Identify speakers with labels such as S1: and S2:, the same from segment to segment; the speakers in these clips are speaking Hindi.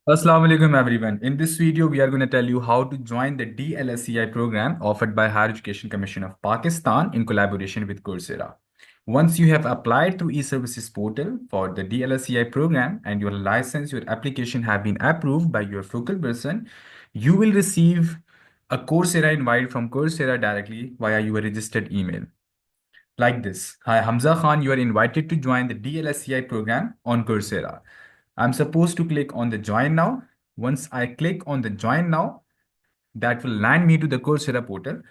S1: Assalamu alaikum everyone. In this video, we are going to tell you how to join the DLSCI program offered by Higher Education Commission of Pakistan in collaboration with Coursera. Once you have applied through eServices portal for the DLSCI program and your license, your application have been approved by your focal person, you will receive a Coursera invite from Coursera directly via your registered email. Like this. Hi, Hamza Khan, you are invited to join the DLSCI program on Coursera. I'm supposed to click on the join now. Once I click on the join now, that will land me to the Coursera portal,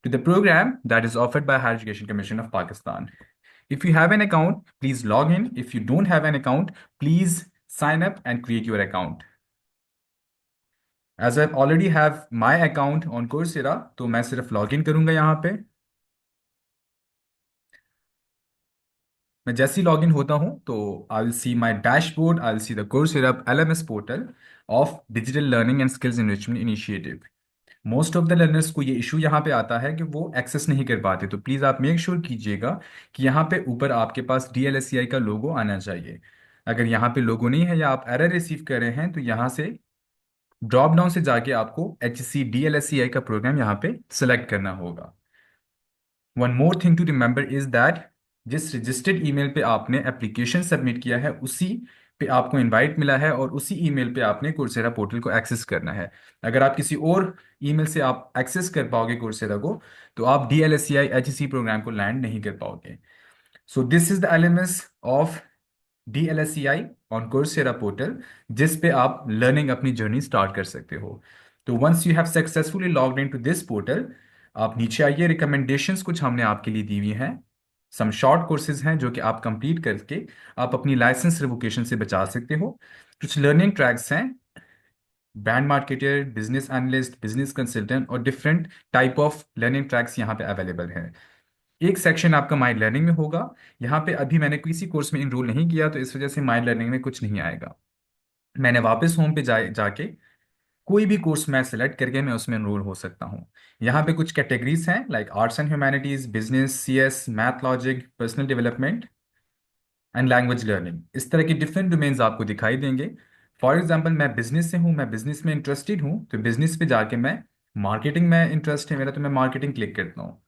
S1: to the program that is offered by Higher Education Commission of Pakistan. If you have an account, please log in. If you don't have an account, please sign up and create your account. As I already have my account on Coursera, तो मैं सिर्फ लॉग इन करूंगा यहाँ पे। मैं जैसे ही लॉग इन होता हूँ तो I will see my dashboard, I will see the Coursera LMS portal of digital learning and skills enrichment initiative. Most of the learners को ये इशू यहाँ पे आता है कि वो एक्सेस नहीं कर पाते, तो प्लीज़ आप मेक श्योर कीजिएगा कि यहाँ पे ऊपर आपके पास DLSCI का लोगो आना चाहिए। अगर यहाँ पे लोगो नहीं है या आप एरर रिसीव कर रहे हैं तो यहाँ से ड्रॉप डाउन से जाके आपको HC DLSCI का प्रोग्राम यहाँ पे सिलेक्ट करना होगा। One more thing to remember is that जिस रजिस्टर्ड ईमेल पे आपने एप्लीकेशन सबमिट किया है उसी पे आपको इनवाइट मिला है और उसी ईमेल पे आपने कोर्सेरा पोर्टल को एक्सेस करना है। अगर आप किसी और ईमेल से आप एक्सेस कर पाओगे कोर्सेरा को तो आप DLSCI HEC प्रोग्राम को लैंड नहीं कर पाओगे। So this is the LMS of DLSCI on Coursera portal, जिस पे आप लर्निंग अपनी जर्नी स्टार्ट कर सकते हो। तो once you have successfully logged in to this portal, आप नीचे आइए। रिकमेंडेशंस कुछ हमने आपके लिए दी हुई हैं। सम शॉर्ट कोर्सेज हैं जो कि आप कंप्लीट करके आप अपनी लाइसेंस रिवोकेशन से बचा सकते हो। कुछ लर्निंग ट्रैक्स हैं, brand marketer, business analyst, business consultant और different type of learning tracks यहाँ पे अवेलेबल हैं। एक सेक्शन आपका माई लर्निंग में होगा। यहाँ पे अभी मैंने किसी कोर्स में इनरोल नहीं किया तो इस वजह से माई लर्निंग में कुछ नहीं आएगा। मैंने वापस होम पे जाके कोई भी कोर्स मैं सेलेक्ट करके मैं उसमें एनरोल हो सकता हूँ। यहाँ पे कुछ कैटेगरीज हैं like arts and humanities, business, CS, math, logic, personal development and language learning. इस तरह के डिफरेंट डोमेन्स आपको दिखाई देंगे। फॉर एग्जाम्पल मैं बिजनेस से हूँ, मैं बिजनेस में इंटरेस्टेड हूँ, तो बिजनेस पे जाके मैं मार्केटिंग में इंटरेस्ट है मेरा तो मैं मार्केटिंग क्लिक करता हूँ।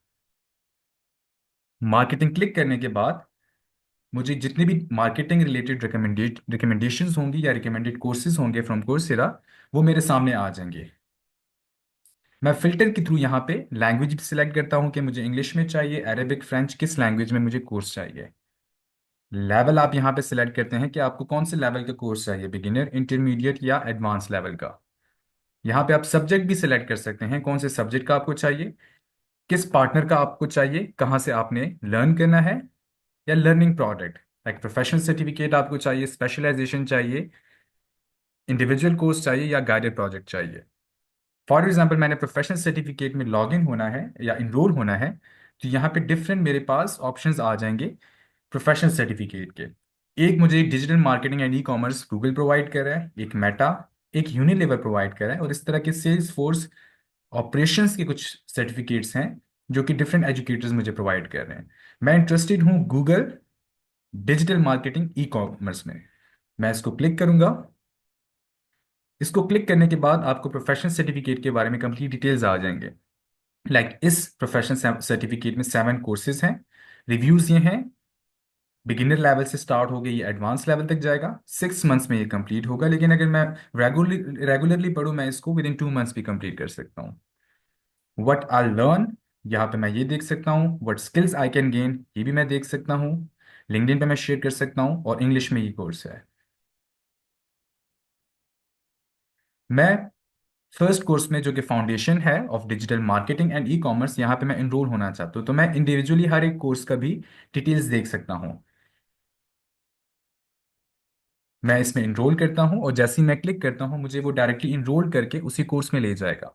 S1: मार्केटिंग क्लिक करने के बाद मुझे जितने भी मार्केटिंग रिलेटेड रिकमेंडेशंस होंगी या रिकमेंडेड कोर्सेज होंगे फ्रॉम कोर्सेरा वो मेरे सामने आ जाएंगे। मैं फिल्टर के थ्रू यहाँ पे लैंग्वेज सिलेक्ट करता हूँ कि मुझे इंग्लिश में चाहिए, अरेबिक, फ्रेंच, किस लैंग्वेज में मुझे कोर्स चाहिए। लेवल आप यहाँ पे सिलेक्ट करते हैं कि आपको कौन से लेवल का कोर्स चाहिए, बिगिनर, इंटरमीडिएट या एडवांस लेवल का। यहाँ पे आप सब्जेक्ट भी सिलेक्ट कर सकते हैं, कौन से सब्जेक्ट का आपको चाहिए, किस पार्टनर का आपको चाहिए, कहाँ से आपने लर्न करना है, या learning product like professional certificate आपको चाहिए, स्पेशलाइजेशन चाहिए, इंडिविजुअल कोर्स चाहिए या गाइडेड प्रोजेक्ट चाहिए। फॉर एग्जाम्पल मैंने प्रोफेशनल सर्टिफिकेट में लॉग इन होना है या इनरोल होना है, तो यहाँ पे डिफरेंट मेरे पास ऑप्शंस आ जाएंगे प्रोफेशनल सर्टिफिकेट के। एक मुझे digital marketing and e-commerce Google provide कर रहा है, एक मेटा, एक यूनिलीवर प्रोवाइड कर रहा है, और इस तरह के सेल्स फोर्स ऑपरेशंस के कुछ सर्टिफिकेट्स हैं जो कि डिफरेंट एजुकेटर्स मुझे प्रोवाइड कर रहे हैं। मैं इंटरेस्टेड हूँ गूगल डिजिटल मार्केटिंग E-कॉमर्स में। मैं इसको क्लिक करूंगा। इसको क्लिक करने के बाद आपको प्रोफेशनल सर्टिफिकेट के बारे में कंप्लीट डिटेल्स आ जाएंगे। इस प्रोफेशनल सर्टिफिकेट में 7 कोर्सेज हैं। रिव्यूज ये हैं, बिगिनर लेवल से स्टार्ट हो गई ये एडवांस लेवल तक जाएगा। 6 मंथ्स में ये कंप्लीट होगा, लेकिन अगर मैं रेगुलरली पढूं मैं इसको विद इन 2 मंथ्स भी कंप्लीट कर सकता हूँ। वट आई लर्न, यहाँ पे मैं ये देख सकता हूँ। What skills I can gain, ये भी मैं देख सकता हूँ। लिंक्डइन पे मैं शेयर कर सकता हूँ और इंग्लिश में ये कोर्स है। मैं फर्स्ट कोर्स में जो कि फाउंडेशन है of digital marketing and e-commerce, यहाँ पे मैं इनरोल होना चाहता हूँ, तो मैं इंडिविजुअली हर एक कोर्स का भी डिटेल्स देख सकता हूँ। मैं इसमें इनरोल करता हूँ और जैसे ही मैं क्लिक करता हूँ मुझे वो डायरेक्टली इनरोल करके उसी कोर्स में ले जाएगा।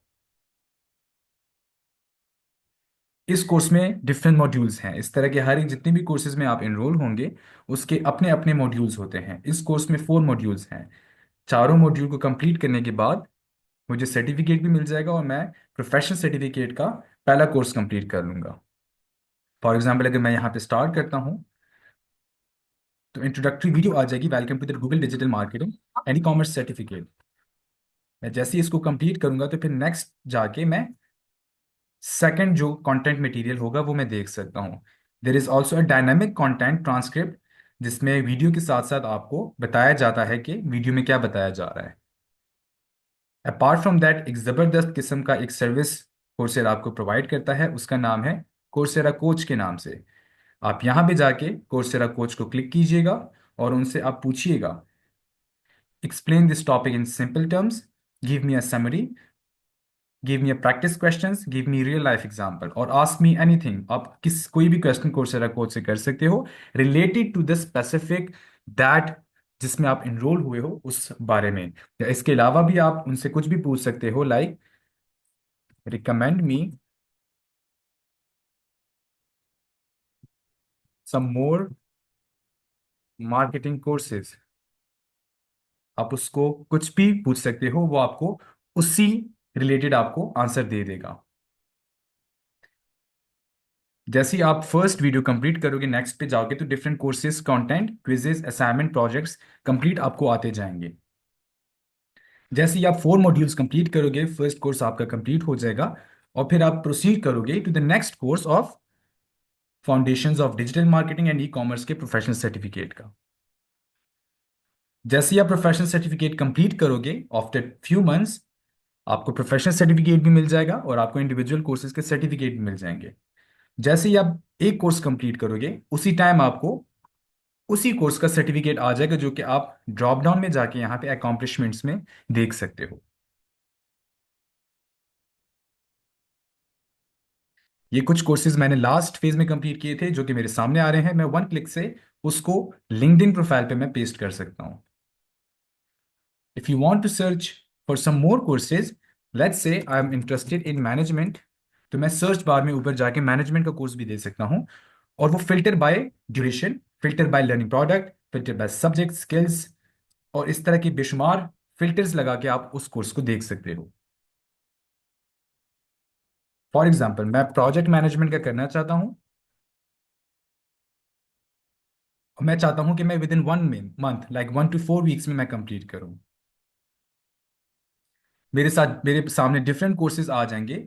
S1: इस कोर्स में डिफरेंट मॉड्यूल्स हैं। इस तरह के हर एक जितने भी कोर्सेज में आप इनरोल होंगे उसके अपने अपने मॉड्यूल्स होते हैं। इस कोर्स में 4 मॉड्यूल्स हैं। चारों मॉड्यूल को कंप्लीट करने के बाद मुझे सर्टिफिकेट भी मिल जाएगा और मैं प्रोफेशनल सर्टिफिकेट का पहला कोर्स कंप्लीट कर लूंगा। फॉर एग्जाम्पल अगर मैं यहाँ पे स्टार्ट करता हूँ तो इंट्रोडक्टरी वीडियो आ जाएगी, welcome to the Google digital marketing and e-commerce certificate. मैं जैसे ही इसको कंप्लीट करूंगा तो फिर नेक्स्ट जाके मैं सेकंड जो कंटेंट मटेरियल होगा वो मैं देख सकता हूँ। There is also a dynamic content transcript, जिसमें वीडियो के साथ साथ आपको बताया जाता है कि वीडियो में क्या बताया जा रहा है। अपार्ट फ्रॉम दैट, एक ज़बरदस्त किस्म का एक सर्विस कोर्सेरा आपको प्रोवाइड करता है, उसका नाम है कोर्सेरा कोच के नाम से। आप यहाँ पे जाके कोर्सेरा कोच को क्लिक कीजिएगा और उनसे आप पूछिएगा, explain this topic in simple terms, give me a summary, give me a practice questions, give me real life example और आस्क मी एनीथिंग। आप किस कोई भी क्वेश्चन कोर्सेरा कोच से कर सकते हो related to the specific that जिसमें आप इनरोल हुए हो उस बारे में। या इसके अलावा भी आप उनसे कुछ भी पूछ सकते हो, लाइक रिकमेंड मी सम मोर मार्केटिंग कोर्सेज। आप उसको कुछ भी पूछ सकते हो, वो आपको उसी रिलेटेड आपको आंसर दे देगा। जैसे ही आप फर्स्ट वीडियो कंप्लीट करोगे, नेक्स्ट पे जाओगे तो different courses, content, quizzes, assignment, projects complete आपको आते जाएंगे। जैसे ही आप 4 मॉड्यूल्स कंप्लीट करोगे, फर्स्ट कोर्स आपका कंप्लीट हो जाएगा और फिर आप प्रोसीड करोगे to the next course of foundations of digital marketing and e commerce के प्रोफेशनल सर्टिफिकेट का। जैसे ही आप प्रोफेशनल सर्टिफिकेट कंप्लीट करोगे, आफ्टर फ्यू मंथ्स आपको प्रोफेशनल सर्टिफिकेट भी मिल जाएगा और आपको इंडिविजुअल कोर्सेज के सर्टिफिकेट भी मिल जाएंगे। जैसे ही आप एक कोर्स कंप्लीट करोगे, उसी टाइम आपको उसी कोर्स का सर्टिफिकेट आ जाएगा, जो कि आप ड्रॉप डाउन में जाके यहाँ पे अकॉम्प्लिशमेंट्स में देख सकते हो। ये कुछ कोर्सेज मैंने लास्ट फेज में कंप्लीट किए थे जो कि मेरे सामने आ रहे हैं। मैं वन क्लिक से उसको लिंक्डइन प्रोफाइल पे मैं पेस्ट कर सकता हूँ। If you want to search for some more courses, let's say I am interested in management, तो मैं सर्च बार में ऊपर जाके मैनेजमेंट का कोर्स भी दे सकता हूँ। और वो filter by duration, filter by learning product, filter by subject skills और इस तरह की बेशुमार फिल्टर्स लगा के आप उस कोर्स को देख सकते हो। फॉर एग्जाम्पल, मैं प्रोजेक्ट मैनेजमेंट का करना चाहता हूँ और मैं चाहता हूँ कि मैं with in 1 month, like 1 to 4 weeks में मैं कंप्लीट करूँ। मेरे सामने डिफरेंट कोर्सेज आ जाएंगे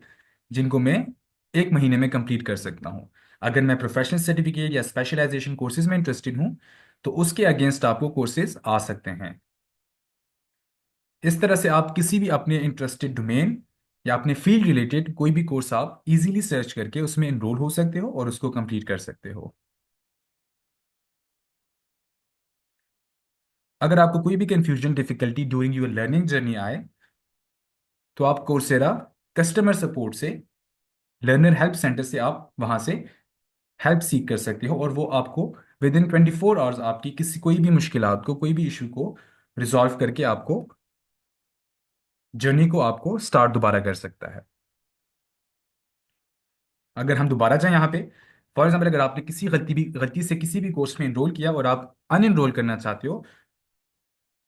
S1: जिनको मैं 1 महीने में कंप्लीट कर सकता हूँ। अगर मैं प्रोफेशनल सर्टिफिकेट या स्पेशलाइजेशन कोर्सेज में इंटरेस्टेड हूँ तो उसके अगेंस्ट आपको कोर्सेज आ सकते हैं। इस तरह से आप किसी भी अपने इंटरेस्टेड डोमेन या अपने फील्ड रिलेटेड कोई भी कोर्स आप इजीली सर्च करके उसमें एनरोल हो सकते हो और उसको कंप्लीट कर सकते हो। अगर आपको कोई भी confusion, difficulty during your learning journey आए तो आप कोर्सेरा कस्टमर सपोर्ट से, लर्नर हेल्प सेंटर से आप वहां से हेल्प सीख कर सकते हो और वो आपको विद इन 24 आवर्स आपकी किसी कोई भी मुश्किलात को, कोई भी इशू को रिजॉल्व करके आपको जर्नी को आपको स्टार्ट दोबारा कर सकता है। अगर हम दोबारा जाएं यहाँ पे, फॉर एग्जाम्पल अगर आपने गलती से किसी भी कोर्स में इनरोल किया और आप अनइनरोल करना चाहते हो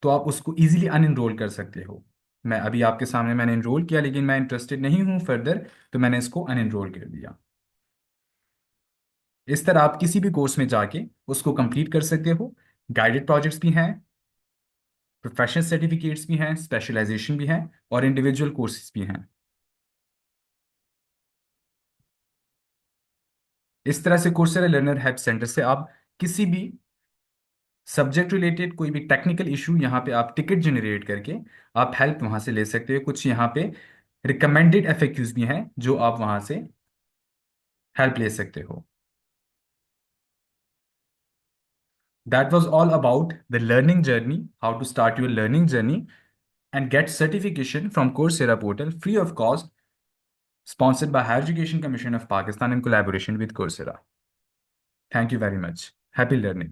S1: तो आप उसको इजीली अनइनरोल कर सकते हो। मैं अभी आपके सामने मैंने इनरोल किया लेकिन मैं इंटरेस्टेड नहीं हूँ फर्दर, तो मैंने इसको अनइनरोल कर दिया। इस तरह आप किसी भी कोर्स में जाके उसको कंप्लीट कर सकते हो। गाइडेड प्रोजेक्ट्स भी हैं, प्रोफेशनल सर्टिफिकेट्स भी हैं, स्पेशलाइजेशन भी हैं और इंडिविजुअल कोर्सेज भी हैं। इस तरह से कोर्सेरा लर्नर हेल्प सेंटर से आप किसी भी सब्जेक्ट रिलेटेड कोई भी टेक्निकल इशू, यहाँ पे आप टिकट जनरेट करके आप हेल्प वहाँ से ले सकते हो। कुछ यहाँ पे रिकमेंडेड एफएक्यूज भी हैं जो आप वहाँ से हेल्प ले सकते हो। That was all about the learning journey, how to start your learning journey and get certification from Coursera portal free of cost, sponsored by Higher Education Commission of Pakistan in collaboration with Coursera. Thank you very much. Happy learning.